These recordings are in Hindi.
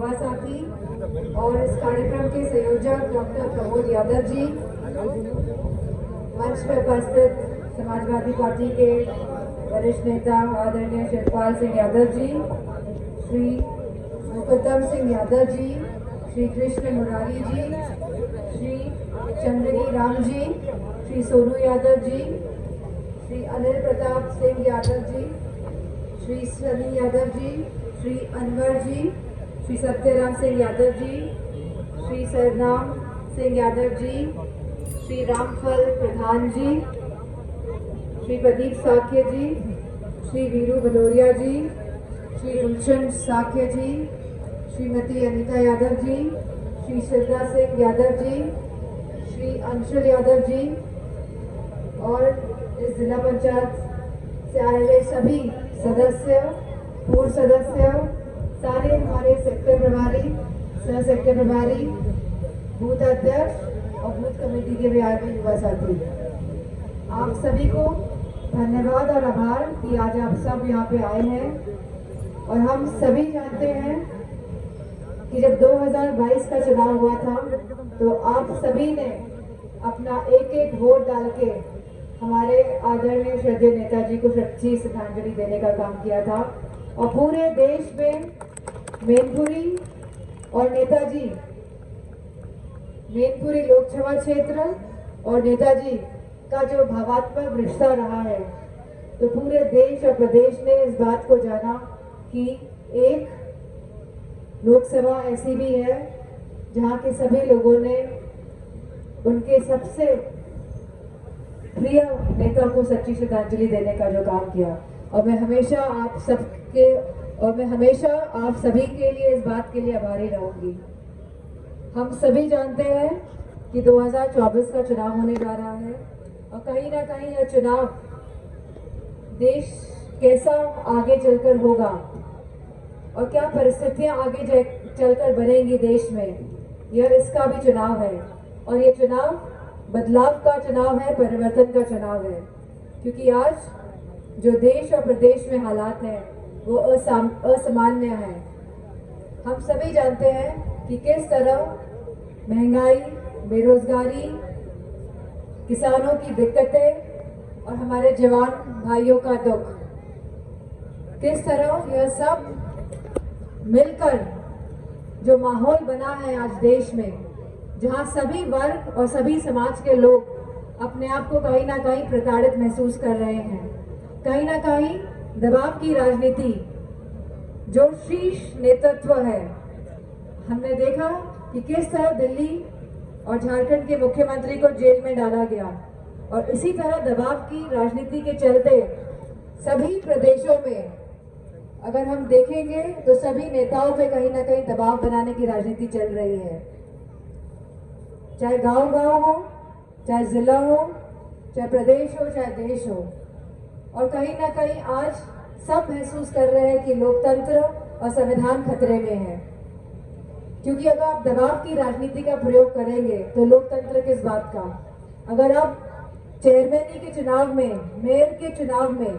युवा साथी और इस कार्यक्रम के संयोजक डॉक्टर प्रमोद यादव जी, मंच पर उपस्थित समाजवादी पार्टी के वरिष्ठ नेता आदरणीय शिवपाल सिंह यादव जी, श्री मुकद्दम सिंह यादव जी, श्री कृष्ण मुरारी जी, श्री चंद्रगी राम जी, श्री सोनू यादव जी, श्री अनिल प्रताप सिंह यादव जी, श्री सनी यादव जी, श्री अनवर जी, श्री सत्यराम सिंह यादव जी, श्री सरनाम सिंह यादव जी, श्री रामफल प्रधान जी, श्री प्रदीप साख्य जी, श्री वीरू भदौरिया जी, श्री गुलशन साख्य जी, श्रीमती अनीता यादव जी, श्री शिवराज सिंह यादव जी, श्री अंशुल यादव जी और इस जिला पंचायत से आए हुए सभी सदस्य, पूर्व सदस्य, सारे हमारे सेक्टर प्रभारी, सह सेक्टर प्रभारी, बूथ अध्यक्ष और बूथ कमेटी के भी आए हुए युवा साथी, आप सभी को धन्यवाद और आभार कि आज आप सब यहाँ पे आए हैं। और हम सभी जानते हैं कि जब 2022 का चुनाव हुआ था तो आप सभी ने अपना एक एक वोट डाल के हमारे आदरणीय श्रद्धेय नेताजी को सच्ची श्रद्धांजलि देने का काम किया था। और पूरे देश में मैनपुरी और नेताजी, मैनपुरी लोकसभा क्षेत्र और नेताजी का जो भावात्मक रिश्ता रहा है, तो पूरे देश और प्रदेश ने इस बात को जाना कि एक लोकसभा ऐसी भी है जहां के सभी लोगों ने उनके सबसे प्रिय नेता को सच्ची श्रद्धांजलि देने का जो काम किया। और मैं हमेशा आप सभी के लिए इस बात के लिए आभारी रहूंगी। हम सभी जानते हैं कि 2024 का चुनाव होने जा रहा है और कहीं ना कहीं यह चुनाव देश कैसा आगे चलकर होगा और क्या परिस्थितियां आगे चलकर बनेंगी देश में, यह इसका भी चुनाव है। और ये चुनाव बदलाव का चुनाव है, परिवर्तन का चुनाव है, क्योंकि आज जो देश और प्रदेश में हालात हैं वो असामान्य है। हम सभी जानते हैं कि किस तरह महंगाई, बेरोजगारी, किसानों की दिक्कतें और हमारे जवान भाइयों का दुख, किस तरह यह सब मिलकर जो माहौल बना है आज देश में, जहां सभी वर्ग और सभी समाज के लोग अपने आप को कहीं ना कहीं प्रताड़ित महसूस कर रहे हैं। कहीं ना कहीं दबाव की राजनीति, जो शीर्ष नेतृत्व है, हमने देखा कि किस तरह दिल्ली और झारखंड के मुख्यमंत्री को जेल में डाला गया। और इसी तरह दबाव की राजनीति के चलते सभी प्रदेशों में अगर हम देखेंगे तो सभी नेताओं पे कहीं ना कहीं दबाव बनाने की राजनीति चल रही है, चाहे गांव-गांव हो, चाहे जिला हो, चाहे प्रदेश हो, चाहे देश हो। और कहीं ना कहीं आज सब महसूस कर रहे हैं कि लोकतंत्र और संविधान खतरे में है, क्योंकि अगर आप दबाव की राजनीति का प्रयोग करेंगे तो लोकतंत्र किस बात का। अगर आप चेयरमैनी के चुनाव में, मेयर के चुनाव में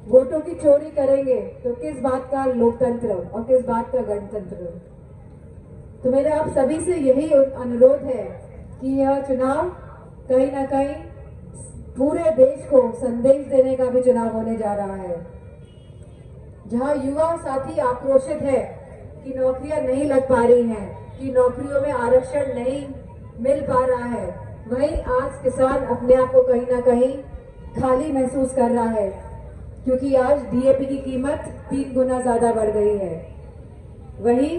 वोटों की चोरी करेंगे तो किस बात का लोकतंत्र और किस बात का गणतंत्र। तो मेरा आप सभी से यही अनुरोध है कि यह चुनाव कहीं ना कहीं पूरे देश को संदेश देने का भी चुनाव होने जा रहा है, जहां युवा साथी आक्रोशित है कि नौकरियां नहीं लग पा रही हैं, कि नौकरियों में आरक्षण नहीं मिल पा रहा है, वहीं आज किसान अपने आप को कहीं ना कहीं खाली महसूस कर रहा है, क्योंकि आज डीएपी की कीमत 3 गुना ज्यादा बढ़ गई है। वहीं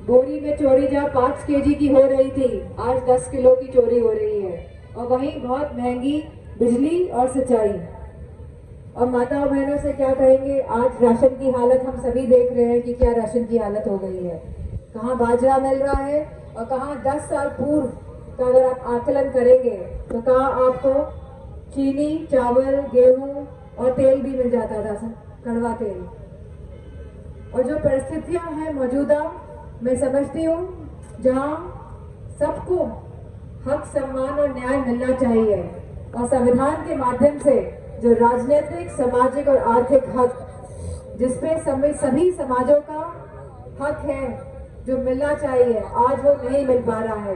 बोरी में चोरी जहाँ 5 केजी की हो रही थी, आज 10 किलो की चोरी हो रही है। और वहीं बहुत महंगी बिजली और सिंचाई। और माताओं बहनों से क्या कहेंगे, आज राशन की हालत हम सभी देख रहे हैं कि क्या राशन की हालत हो गई है। कहाँ बाजरा मिल रहा है और कहाँ 10 साल पूर्व का अगर आप आकलन करेंगे तो कहाँ आपको चीनी, चावल, गेहूं और तेल भी मिल जाता था, कड़वा तेल। और जो परिस्थितियां हैं मौजूदा, मैं समझती हूँ जहाँ सबको हक, सम्मान और न्याय मिलना चाहिए और संविधान के माध्यम से जो राजनीतिक, सामाजिक और आर्थिक हक, जिसपे सभी समाजों का हक है जो मिलना चाहिए, आज वो नहीं मिल पा रहा है।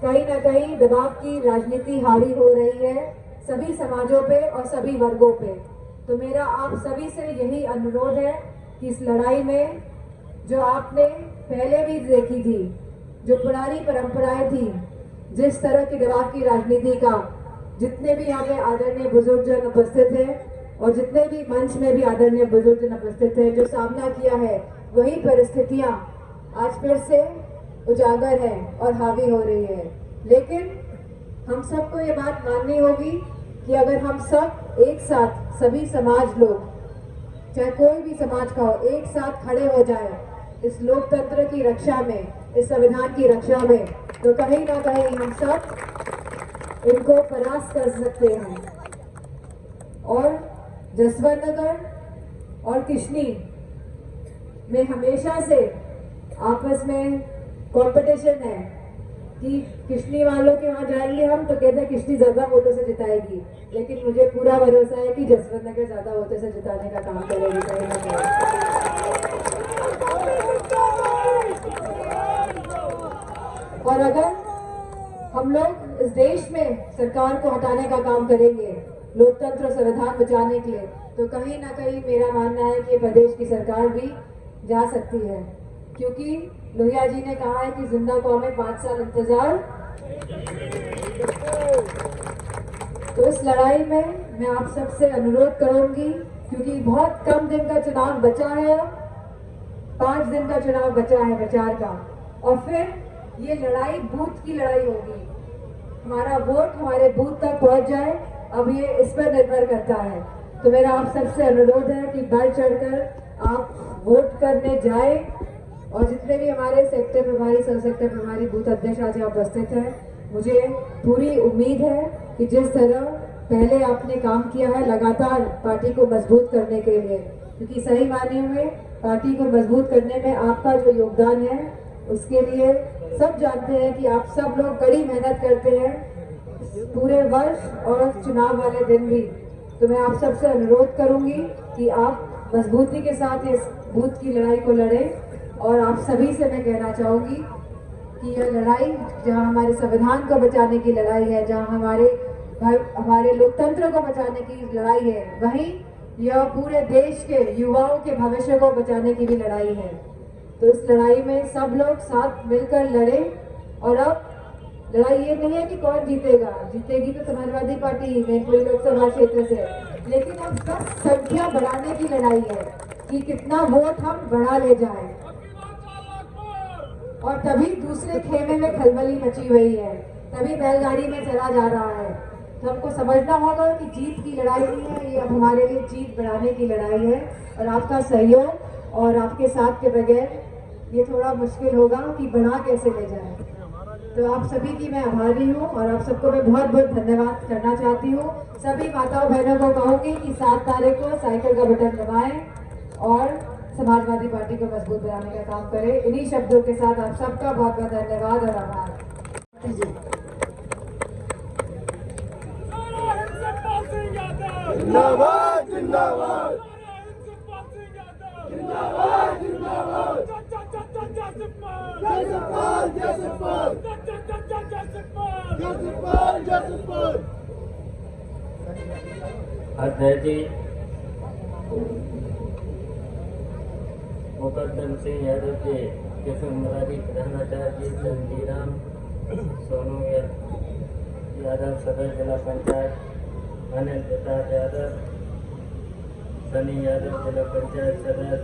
कहीं ना कहीं दबाव की राजनीति हावी हो रही है सभी समाजों पे और सभी वर्गों पे। तो मेरा आप सभी से यही अनुरोध है कि इस लड़ाई में जो आपने पहले भी देखी थी, जो पुरानी परंपराएं थी, जिस तरह की दबाव की राजनीति का जितने भी यहाँ पे आदरणीय बुजुर्गजन उपस्थित हैं और जितने भी मंच में भी आदरणीय बुजुर्गजन उपस्थित हैं, जो सामना किया है, वही परिस्थितियां आज फिर से उजागर है और हावी हो रही है। लेकिन हम सबको ये बात माननी होगी कि अगर हम सब एक साथ, सभी समाज लोग, चाहे कोई भी समाज का हो, एक साथ खड़े हो जाए इस लोकतंत्र की रक्षा में, इस संविधान की रक्षा में, तो कहीं ना कहीं हम सब इनको परास्त कर सकते हैं। और जसवंत नगर और किशनी में हमेशा से आपस में कंपटीशन है कि किशनी वालों के वहां जाएंगे हम तो कहते हैं किशनी ज्यादा वोटों से जिताएगी, लेकिन मुझे पूरा भरोसा है कि जसवंत नगर ज्यादा वोटों से जिताने का काम करेगी कहीं ना कहीं। और अगर हम लोग इस देश में सरकार को हटाने का काम करेंगे, लोकतंत्र संविधान बचाने के लिए, तो कहीं ना कहीं मेरा मानना है कि प्रदेश की सरकार भी जा सकती है, क्योंकि लोहिया जी ने कहा है कि जिंदा कौमें 5 साल इंतजार। तो इस लड़ाई में मैं आप सबसे अनुरोध करूंगी, क्योंकि बहुत कम दिन का चुनाव बचा है, 5 दिन का चुनाव बचा है प्रचार का, और फिर ये लड़ाई बूथ की लड़ाई होगी। हमारा वोट हमारे बूथ तक पहुंच जाए, अब ये इस पर निर्भर करता है। तो मेरा आप सबसे अनुरोध है कि बढ़ चढ़कर आप वोट करने जाए, और जितने भी हमारे सेक्टर प्रभारी, सब सेक्टर प्रभारी, बूथ अध्यक्ष आज यहाँ उपस्थित हैं, मुझे पूरी उम्मीद है कि जिस तरह पहले आपने काम किया है लगातार पार्टी को मजबूत करने के लिए, क्योंकि सही मायने में पार्टी को मजबूत करने में आपका जो योगदान है, उसके लिए सब जानते हैं कि आप सब लोग कड़ी मेहनत करते हैं पूरे वर्ष और चुनाव वाले दिन भी। तो मैं आप सबसे अनुरोध करूंगी कि आप मजबूती के साथ इस बूथ की लड़ाई को लड़ें। और आप सभी से मैं कहना चाहूंगी कि यह लड़ाई जहां हमारे संविधान को बचाने की लड़ाई है, जहां हमारे लोकतंत्र को बचाने की लड़ाई है, वहीं यह पूरे देश के युवाओं के भविष्य को बचाने की भी लड़ाई है। तो इस लड़ाई में सब लोग साथ मिलकर लड़े। और अब लड़ाई ये नहीं है कि कौन जीतेगा, जीतेगी तो समाजवादी पार्टी मैनपुरी लोकसभा क्षेत्र से, लेकिन अब सब संख्या बढ़ाने की लड़ाई है कि कितना वोट हम बढ़ा ले जाए। और तभी दूसरे खेमे में खलबली मची हुई है, तभी बैलगाड़ी में चला जा रहा है। तो हमको समझना होगा कि जीत की लड़ाई नहीं है, ये अब हमारे लिए जीत बढ़ाने की लड़ाई है। और आपका सहयोग और आपके साथ के बगैर ये थोड़ा मुश्किल होगा कि बढ़ा कैसे ले जाए। तो आप सभी की मैं आभारी हूँ और आप सबको मैं बहुत बहुत धन्यवाद करना चाहती हूँ। सभी माताओं बहनों को कहूँगी कि 7 तारीख को साइकिल का बटन दबाएं और समाजवादी पार्टी को मजबूत बनाने का काम करें। इन्हीं शब्दों के साथ आप सबका बहुत बहुत धन्यवाद और आभार। जिंदाबाद जिंदाबाद जिंदाबाद जिंदाबाद अध्यक्ष जी मुकदम सिंह यादव जी, किशोर मुरारी प्रधानाचार्य जी, चंदीराम सोनू यादव सदर जिला पंचायत, अनिल प्रताप यादव, सनी यादव जिला पंचायत सदस्य,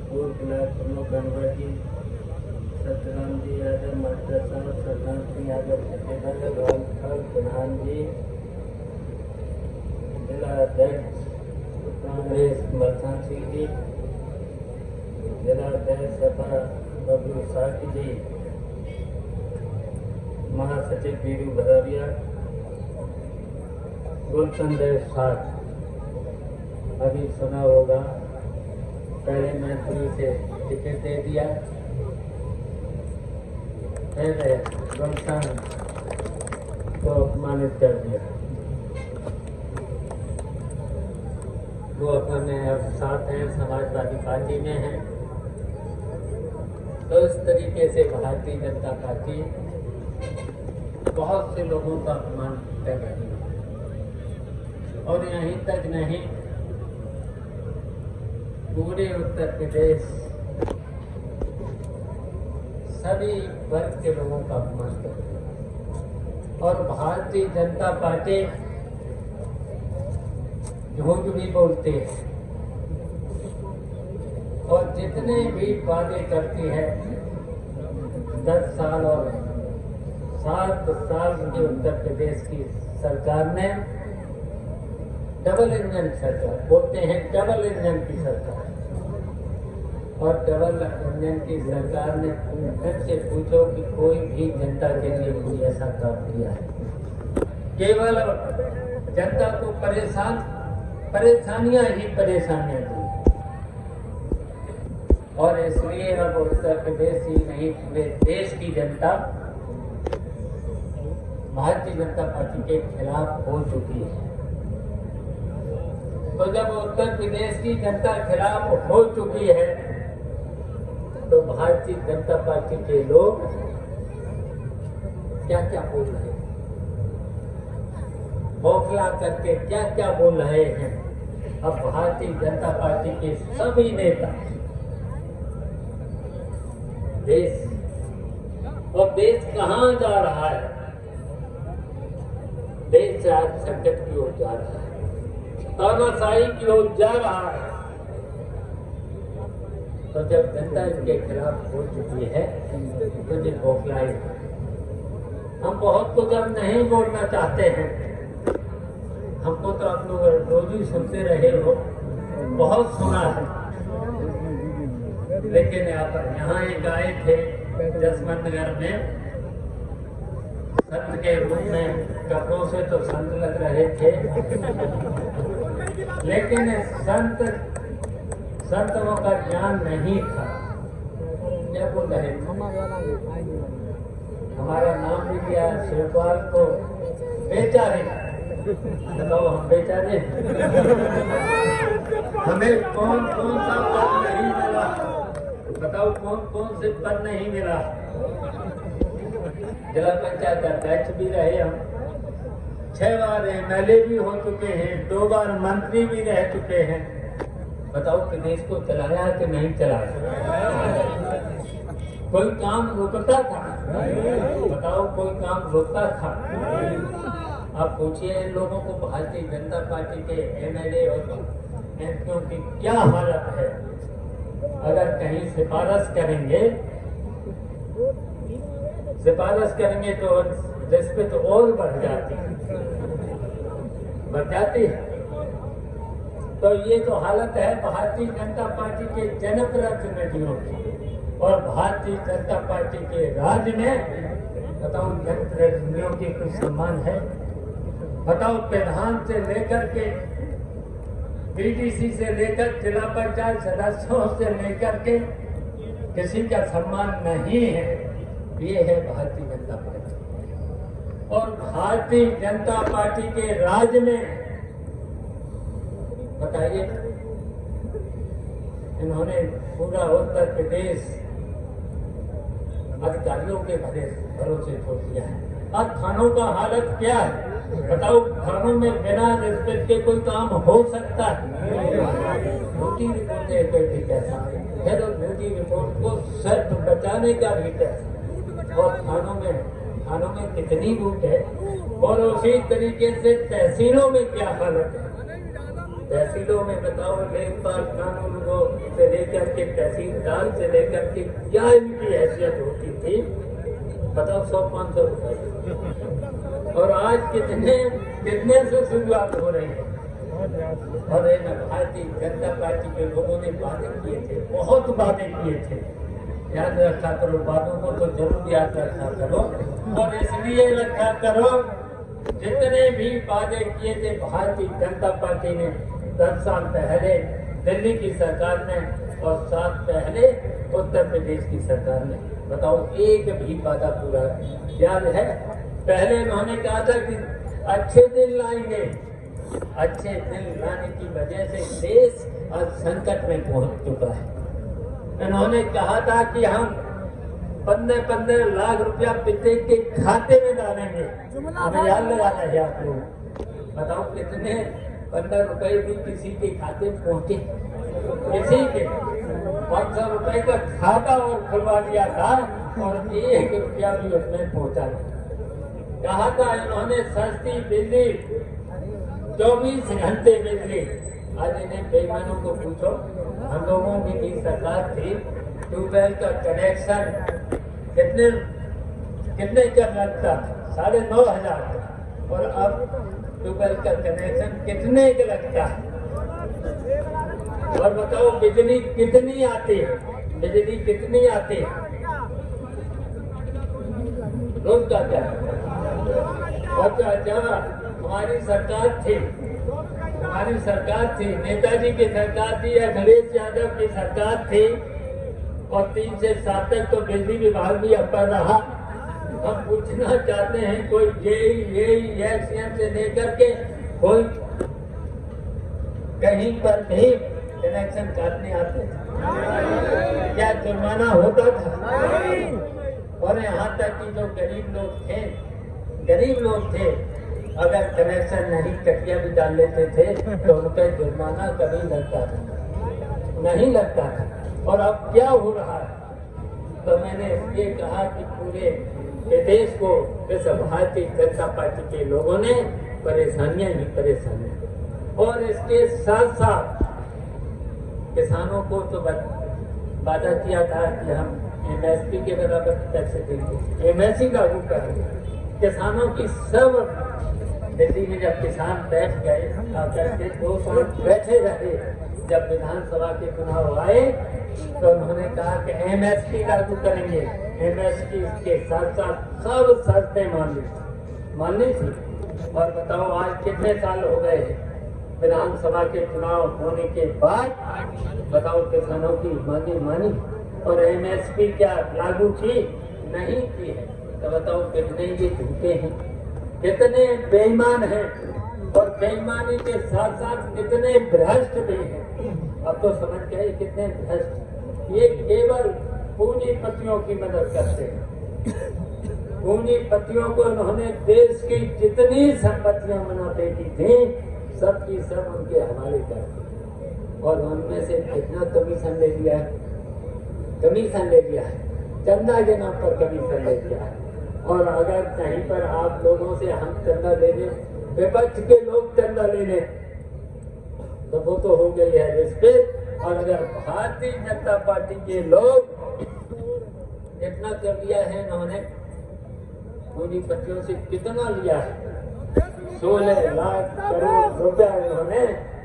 पूर्व ब्लॉक प्रमुख गणवत जी, सत्यराम जी यादव मास्टर साहब, सतनाम सिंह यादव छत्तीसगढ़ प्रधान जी, जिला अध्यक्ष कांग्रेस मलखान सिंह जी, जिला अध्यक्ष सपा बबलू साकी जी, महासचिव बीरू भदौरिया, गुलशन देव साथ अभी सुना होगा, पहले मैत्री से टिकट दे दिया, पहले गुलशन को अपमानित कर दिया। वो अपने अब साथ हैं, समाजवादी पार्टी में हैं, तो इस तरीके से भारतीय जनता पार्टी बहुत से लोगों का अपमान कर रही है। और यहीं तक नहीं, पूरे उत्तर प्रदेश सभी वर्ग के लोगों का अपमान कर रही है। और भारतीय जनता पार्टी झूठ भी बोलती है और जितने भी वादे करती है 10 साल और 7 साल की उत्तर प्रदेश की सरकार ने डबल इंजन सरकार बोलते हैं, डबल इंजन की सरकार, और डबल इंजन की सरकार ने फिर से पूछो कि कोई भी जनता के लिए कोई ऐसा काम किया है? केवल जनता को परेशानियां ही परेशानियां दी। और इसलिए अब उत्तर प्रदेश ही नहीं, पूरे देश की जनता भारतीय जनता पार्टी के खिलाफ हो चुकी है। तो जब उत्तर प्रदेश की जनता खिलाफ हो चुकी है तो भारतीय जनता पार्टी के लोग क्या क्या बोल रहे हैं, बौखला करके क्या क्या बोल रहे हैं। अब भारतीय जनता पार्टी के सभी नेता देश कहां जा रहा है? देश आज संकट की ओर जा रहा है, तानाशाही की ओर जा रहा है। तो जब जनता इनके खिलाफ हो चुकी है तो ये बौखलाए। हम बहुत कुछ अब नहीं बोलना चाहते हैं, हमको तो आप लोग रोज ही सुनते रहे हो, बहुत सुना है। लेकिन यहाँ एक आए थे जसवंत नगर में, संत के रूप में, कपड़ों से तो संत लग रहे थे, लेकिन संतों का ज्ञान नहीं था। क्या बोल रहे थे? हमारा नाम भी दिया शिवपाल को बेचा नहीं। बताओ, हम बेचा नहीं? हमें कौन कौन सा पद नहीं मिला? बताओ, कौन कौन से पद नहीं मिला? जिला पंचायत अध्यक्ष भी रहे हम, 6 बार MLA भी हो चुके हैं, 2 बार मंत्री भी रह चुके हैं। बताओ, प्रदेश को चलाया कि नहीं चलाया? कोई काम रुकता था? बताओ, कोई काम रुकता था? आप पूछिए इन लोगों को, भारतीय जनता पार्टी के MLA और MPओं की क्या हालत है। अगर कहीं सिफारिश करेंगे तो रिश्वत और बढ़ जाती है। तो ये तो हालत है भारतीय जनता पार्टी के जनप्रतिनिधियों की। और भारतीय जनता पार्टी के राज्य में बताओ, जनप्रतिनिधियों की कुछ सम्मान है? बताओ, प्रधान से लेकर के BDC से लेकर जिला पंचायत सदस्यों से लेकर के किसी का सम्मान नहीं है। ये है भारतीय जनता पार्टी। और भारतीय जनता पार्टी के राज्य में बताइए, इन्होंने पूरा उत्तर प्रदेश अधिकारियों के भरोसे छोड़ दिया है। अब थानों का हालत क्या है? बताओ, थानों में बिना रिश्वत के कोई काम हो सकता है? ड्यूटी रिपोर्ट है कोई भी पैसा, फिर ड्यूटी रिपोर्ट को सिर्फ बचाने का भी पैसा। और थानों में कितनी लूट है। और उसी तरीके से तहसीलों में क्या हालत है? तहसीलों में बताओ, लेखपाल कानून से लेकर के तहसीलदार से लेकर के क्या इनकी हैसियत होती थी? बताओ, 100-500 रुपए। और आज कितने से शुरुआत हो रही है। और भारतीय जनता पार्टी के लोगों ने वादे किए थे, बहुत वादे किए थे। याद रखा करो, बातों को तो जरूर याद रखा करो। और इसलिए रखा करो, जितने भी वादे किए थे भारतीय जनता पार्टी ने 10 साल पहले दिल्ली की सरकार ने और 7 पहले उत्तर प्रदेश की सरकार ने, बताओ, एक भी वादा पूरा याद है? पहले उन्होंने कहा था कि अच्छे दिन लाएंगे। अच्छे दिन लाने की वजह से देश आज संकट में पहुंच चुका है। इन्होंने कहा था कि हम 15-15 लाख रुपया प्रत्येक के खाते में डालेंगे। हमें याद लगाना है आप लोग। बताओ कितने 15 रुपए भी किसी के खाते में पहुंचे? किसी के 500 रुपए का खाता और खुलवा लिया था और 1 रुपया भी उसमें पहुंचा नहीं। कहा था इन्होंने सस्ती बिजली, 24 घंटे बिजली। आज इन्हें बेईमानों को पूछो, हम लोगों की सरकार थी, ट्यूबवेल का कनेक्शन कितने का लगता? 9,500। और अब ट्यूबवेल का कनेक्शन कितने का लगता है? और बताओ बिजली कितनी आती है? बिजली कितनी आती है रोज का? क्या और जब हमारी सरकार थी, नेताजी की सरकार थी, अखिलेश यादव की सरकार थी, और 3 से 7 तक तो बिजली विभाग भी अपर रहा। हम पूछना चाहते हैं, कोई JEI से लेकर के कोई कहीं पर भी कनेक्शन काटने आते थे? क्या जुर्माना होता था? और यहाँ तक कि जो गरीब लोग थे, अगर कनेक्शन नहीं कटिया भी डाल लेते थे तो उनका जुर्माना कभी नहीं लगता था। और अब क्या हो रहा है? तो मैंने ये कहा कि पूरे देश को इस भारतीय जनता पार्टी के लोगों ने परेशानियां ही परेशानियां, और इसके साथ साथ किसानों को तो वादा किया था कि हम MSP के बराबर पैसे देंगे, MSP लागू करेंगे। किसानों की सब दिल्ली में जब किसान बैठ गए, आकर के 2 साल बैठे रहे, जब विधानसभा के चुनाव आए तो उन्होंने कहा कि MSP लागू करेंगे। MSP के साथ साथ सब शर्तें माननी थी। और बताओ आज कितने साल हो गए विधानसभा के चुनाव होने के बाद? बताओ किसानों की मानी और MSP क्या लागू की? नहीं की है। तो बताओ कितने ये झूठे हैं, कितने बेईमान हैं, और बेईमानी के साथ साथ कितने भ्रष्ट भी हैं। अब तो समझ गए कितने भ्रष्ट। ये केवल पूंजीपतियों की मदद करते हैं। पूंजीपतियों को उन्होंने देश की जितनी संपत्तियां बना बेची थी, सब की सब उनके हवाले कर दी, और उनमें से कितना कमीशन ले लिया है? चंदा के नाम पर कमीशन ले लिया है। और अगर कहीं पर आप लोगों से हम चंदा ले लें, विपक्ष के लोग चंदा ले लें, तो वो तो हो गई है रिश्वत। और अगर भारतीय जनता पार्टी के लोग इतना कर लिया है, इन्होंने पूंजीपतियों से कितना लिया है? 16 लाख करोड़ रुपया इन्होंने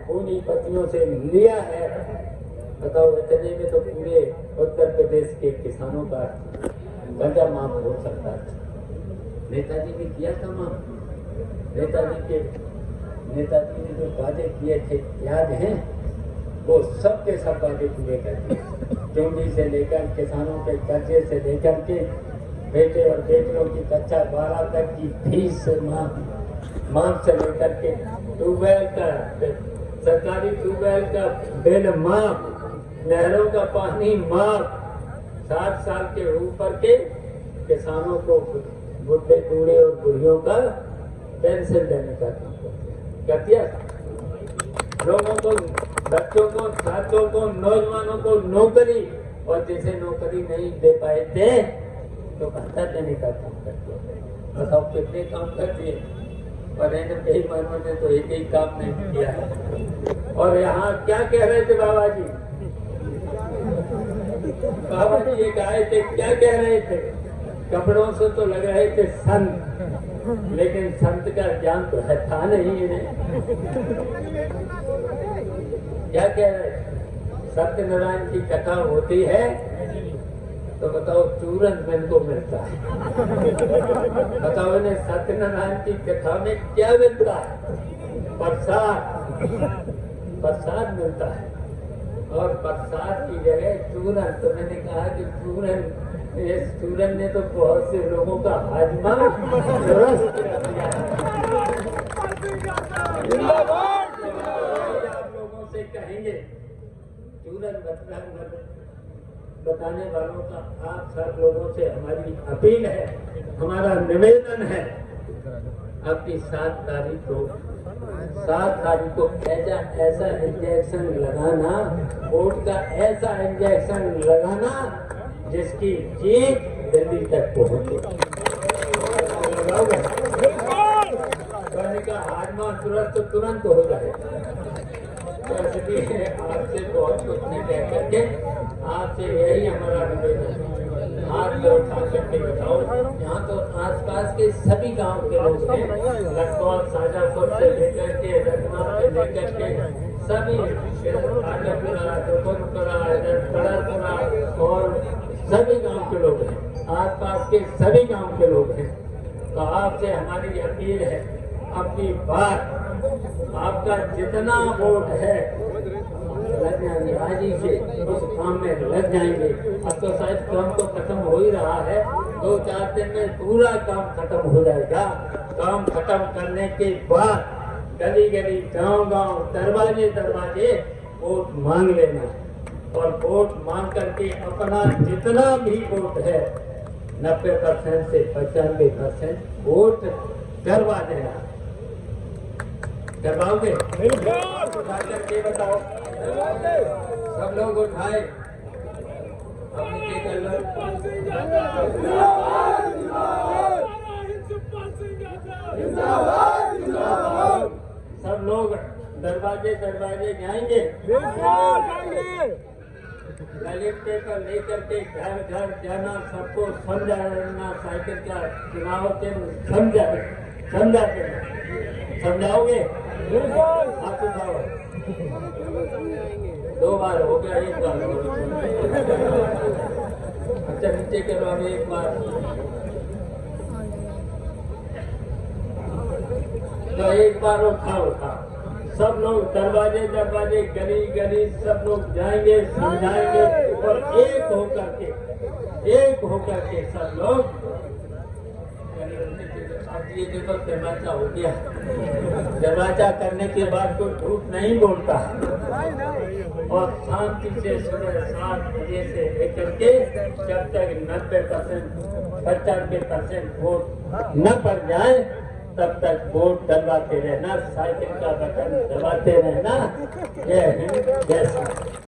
पूंजीपतियों से लिया है। बताओ, इतने में तो पूरे उत्तर प्रदेश के किसानों का कर्जा माफ हो सकता है। नेताजी ने किया था माफ। नेताजी ने जो वादे किए थे याद हैं? वो सब के सब वादे पूरे कर दिए। चोरी से लेकर किसानों के कर्जे से लेकर के बेटे और बेटियों की कक्षा 12 तक की फीस माफ से लेकर के ट्यूबवेल का, सरकारी ट्यूबवेल का बिल माफ, नहरों का पानी माफ, 60 साल के ऊपर के किसानों को बुढ़े बूढ़े और बुढ़ियों का पेंशन देने का काम कर दिया। लोगों को, बच्चों को, छात्रों को, नौजवानों को नौकरी, और जैसे नौकरी नहीं दे पाए थे तो भत्ता देने का काम कर दिया। बताओ कितने काम कर दिए, और इन बेईमानों ने तो एक ही काम नहीं किया है। और यहाँ क्या कह रहे थे बाबा जी? एक आए थे, क्या कह रहे थे? कपड़ों से तो लग रहे थे संत, लेकिन संत का ज्ञान तो है था नहीं इन्हें। क्या कह रहे? सत्यनारायण की कथा होती है तो बताओ चूरन इनको मिलता है। बताओ इन्हें सत्यनारायण की कथा में क्या मिलता है? प्रसाद मिलता है, और प्रसाद की जगह चूरन। तो मैंने कहा कि चूरन ने तो बहुत से लोगों का हाजमा दुरुस्त कर दिया। आप लोगों से कहेंगे चूरन मतलब बताने वालों का आप सब लोगों से हमारी अपील है, हमारा निवेदन है, आपकी 7 तारीख को ऐसा इंजेक्शन लगाना, वोट का ऐसा इंजेक्शन लगाना जिसकी जीत दिल्ली तक पहुंचे। लगाओगे का आत्मा तुरंत हो जाए। तो इसलिए आपसे बहुत कुछ नहीं कह करके आपसे यही हमारा निवेदन है, हाथ में उठा करके बताओ। यहाँ तो आसपास के सभी गांव के लोग हैं, लखनऊ शाजापुर से लेकर के रतना से लेकर के सभी आजमपुरा, जोधपुरा, कड़रपुरा और सभी गांव के लोग हैं, आसपास के सभी गांव के लोग हैं। तो आपसे हमारी अपील है, अपनी बात आपका जितना वोट है लग जाएंगे, आज ही से उस काम में लग जाएंगे। अब तो शायद काम तो खत्म हो ही रहा है, 2-4 दिन में पूरा काम खत्म हो जाएगा। काम खत्म करने के बाद गली गली, गांव गांव, दरवाजे दरवाजे वोट मांग लेना और वोट मांग करके अपना जितना भी वोट है 90% से 95% वोट करवा देना। करवाओगे? उठा करके बताओ, सब लोग उठाए, अब नीचे कर लो। सब लोग दरवाजे दरवाजे जाएंगे, बैलेट पेपर लेकर के घर घर जाना, सबको समझाना, साइकिल का चुनाव चिन्ह समझा देना। समझाओगे? आप उठाओ, 2 बार हो गया, 1 बार हो गया। अच्छा नीचे करो, अब 1 बार। तो 1 बार उठा सब लोग दरवाजे दरवाजे, गली गली सब लोग जाएंगे, समझाएंगे और एक होकर के सब लोग। अब ये देखो दरवाजा हो गया, दरवाजा करने के बाद कोई झूठ नहीं बोलता और शांति से सुबह 7 बजे से लेकर के जब तक 90% 95% वोट न पड़ जाए तब तक वोट डलवाते रहना, साइकिल का बटन दबाते रहना। जय हिंद, जय भारत।